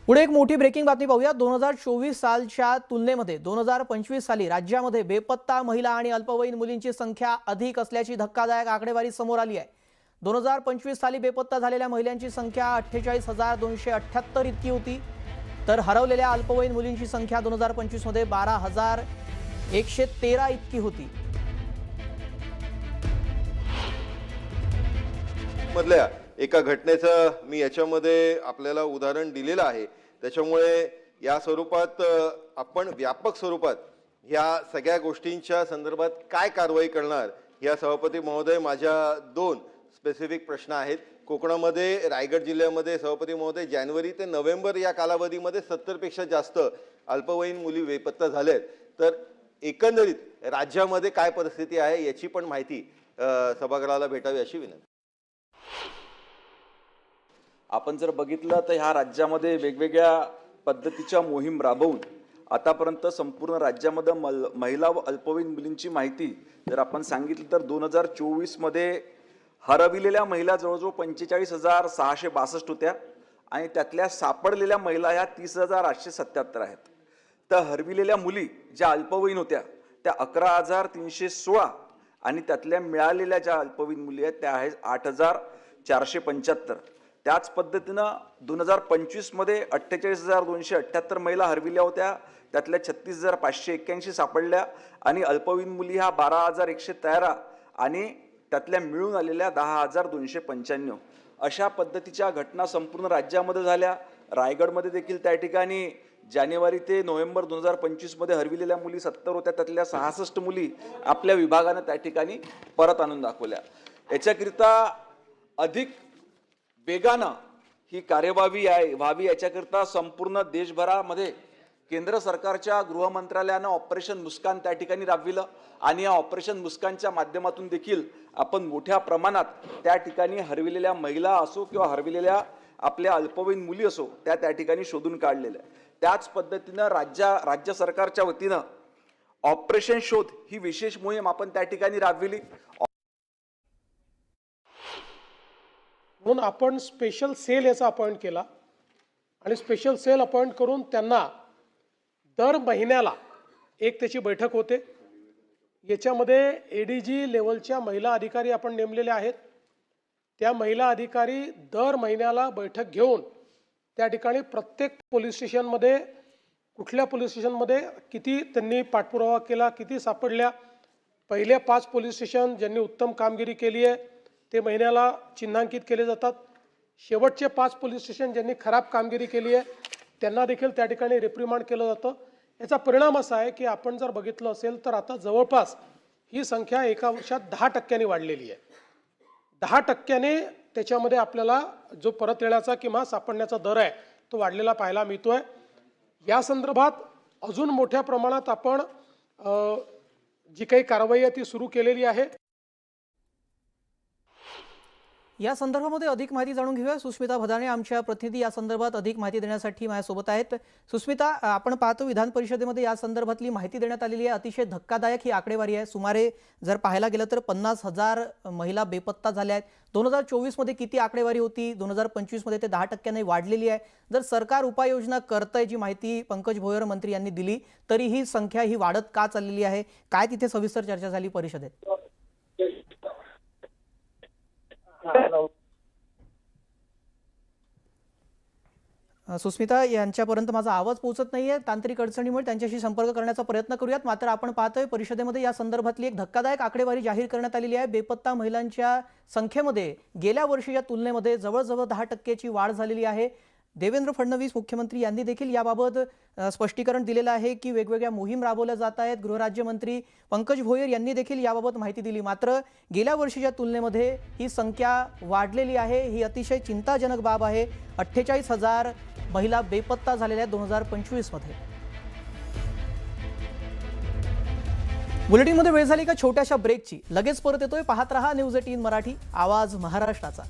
पुढे एक मोठी ब्रेकिंग बातमी पाहूया। 2024 सालच्या तुलनेमध्ये 2025 साली राज्यामध्ये बेपत्ता महिला आणि अल्पवयीन मुलींची संख्या अधिक असल्याची धक्कादायक आकडेवारी समोर आली आहे। 2025 साली बेपत्ता झालेल्या महिलांची संख्या 48,278 इतकी होती, तर हरवलेल्या अल्पवयीन मुलींची संख्या 2025 मध्ये 12,113 इतकी होती। मधल्या एका घटनेचं मी याच्यामध्ये आपल्याला उदाहरण दिलेलं आहे। त्याच्यामुळे या स्वरूपात आपण व्यापक स्वरूपात या सगळ्या गोष्टींच्या संदर्भात काय कारवाई करणार या सभापती महोदय माझ्या दोन स्पेसिफिक प्रश्न आहेत। कोकणामध्ये रायगड जिल्ह्यामध्ये सभापती महोदय जानेवारी ते नोव्हेंबर या कालावधीमध्ये 70 पेक्षा जास्त अल्पवयीन मुली बेपत्ता झाल्यात, तर एकंदरीत राज्यामध्ये काय परिस्थिती आहे याची पण माहिती सभागृहाला भेटावी अशी विनंती। आपण जर बघितलं तर ह्या राज्यामध्ये वेगवेगळ्या पद्धतीच्या मोहीम राबवून आतापर्यंत संपूर्ण राज्यामध्ये महिला व अल्पवयीन मुलींची माहिती जर आपण सांगितली तर 2024 मध्ये हरविलेल्या महिला जवळजवळ 45,662 होत्या आणि त्यातल्या सापडलेल्या महिला ह्या 30,877 आहेत। तर हरविलेल्या मुली ज्या अल्पवयीन होत्या त्या 11,316 आणि त्यातल्या मिळालेल्या ज्या अल्पवयीन मुली आहेत त्या आहेत 8,475। त्याच पद्धतीनं 2025 मध्ये 48,278 महिला हरविल्या होत्या, त्यातल्या 36,581 सापडल्या आणि अल्पवयीन मुली ह्या 12,113 आणि त्यातल्या मिळून आलेल्या 10,295 अशा पद्धतीच्या घटना संपूर्ण राज्यामध्ये झाल्या। रायगडमध्ये देखील त्या ठिकाणी जानेवारी ते नोव्हेंबर 2025 मध्ये हरविलेल्या मुली 70 होत्या, त्यातल्या 66 मुली आपल्या विभागाने त्या ठिकाणी परत आणून दाखवल्या। याच्याकरिता अधिक वेगानं ही कार्यवाही व्हावी याच्याकरता संपूर्ण देशभरामध्ये केंद्र सरकारच्या गृह मंत्रालयानं ऑपरेशन मुस्कान त्या ठिकाणी राबविलं आणि या ऑपरेशन मुस्कानच्या माध्यमातून देखील आपण मोठ्या प्रमाणात त्या ठिकाणी हरविलेल्या महिला असो किंवा हरविलेल्या आपल्या अल्पवयीन मुली असो त्या ठिकाणी शोधून काढलेल्या। त्याच पद्धतीनं राज्य सरकारच्या वतीनं ऑपरेशन शोध ही विशेष मोहीम आपण त्या ठिकाणी राबविली। म्हणून आपण स्पेशल सेल याचा अपॉइंट केला आणि स्पेशल सेल अपॉइंट करून त्यांना दर महिन्याला एक त्याची बैठक होते। याच्यामध्ये एडीजी लेवलच्या महिला अधिकारी आपण नेमलेले आहेत। त्या महिला अधिकारी दर महिन्याला बैठक घेऊन त्या ठिकाणी प्रत्येक पोलीस स्टेशनमध्ये कुठल्या पोलीस स्टेशनमध्ये किती त्यांनी पाठपुरावा केला, किती सापडल्या, पहिल्या 5 पोलीस स्टेशन ज्यांनी उत्तम कामगिरी केली आहे ते महिन्याला चिन्हांकित केले जातात। शेवटचे 5 पोलीस स्टेशन ज्यांनी खराब कामगिरी केली आहे त्यांना देखील त्या ठिकाणी रिप्रिमांड केलं जातं। याचा परिणाम असा आहे की आपण जर बघितलं असेल तर आता जवळपास ही संख्या एका वर्षात 10% वाढलेली आहे। 10% त्याच्यामध्ये आपल्याला जो परत येण्याचा किंवा सापडण्याचा दर आहे तो वाढलेला पाहायला मिळतोय। या संदर्भात अजून मोठ्या प्रमाणात आपण जी काही कारवाई आहे ती सुरू केलेली आहे। या संदर्भामध्ये अधिक माहिती जाणून घेऊया। सुस्मिता भदाणे आमच्या प्रतिनिधी या संदर्भात अधिक माहिती देण्यासाठी माझ्यासोबत आहेत। सुस्मिता, आपण पाहतो विधान परिषदेमध्ये या संदर्भातली माहिती देण्यात आलेली आहे। अतिशय धक्कादायक ही आकडेवारी आहे। सुमारे जर पाहायला गेलं तर 50,000 महिला बेपत्ता झाल्या आहेत। 2024 मध्ये किती आकडेवारी होती, 2025 मध्ये ते 10% वाढलेली आहे। जर सरकार उपाययोजना करतंय, जी माहिती पंकज भोयर मंत्री यांनी दिली, तरी ही संख्या ही वाढत का चाललेली आहे, काय तिथे सविस्तर चर्चा झाली परिषदेत? सुस्मिता यांच्यापर्यंत माझा आवाज पोहोचत नाहीये, तांत्रिक अडचणीमुळे त्यांच्याशी संपर्क करण्याचा प्रयत्न करूयात। मात्र आपण पाहतोय परिषदेमध्ये या संदर्भातली एक धक्कादायक आकडेवारी जाहीर करण्यात आलेली आहे। बेपत्ता महिलांच्या संख्येमध्ये गेल्या वर्षीच्या तुलनेमध्ये जवळजवळ 10%ची वाढ झालेली आहे। देवेंद्र फडणवीस मुख्यमंत्री यांनी देखील याबाबत स्पष्टीकरण दिलेलं आहे की वेगवेगळ्या मोहीम राबवल्या जात आहेत। गृहराज्यमंत्री पंकज भोयर यांनी देखील याबाबत माहिती दिली। मात्र गेल्या वर्षीच्या तुलनेमध्ये ही संख्या वाढलेली आहे। ही अतिशय चिंताजनक बाब आहे। 48,000 महिला बेपत्ता झालेल्या आहेत 2025 मध्ये। बुलेटिनमध्ये वेळ झाली का छोट्याशा ब्रेकची। लगेच परत येतोय, पाहत रहा न्यूज 18 मराठी, आवाज महाराष्ट्राचा।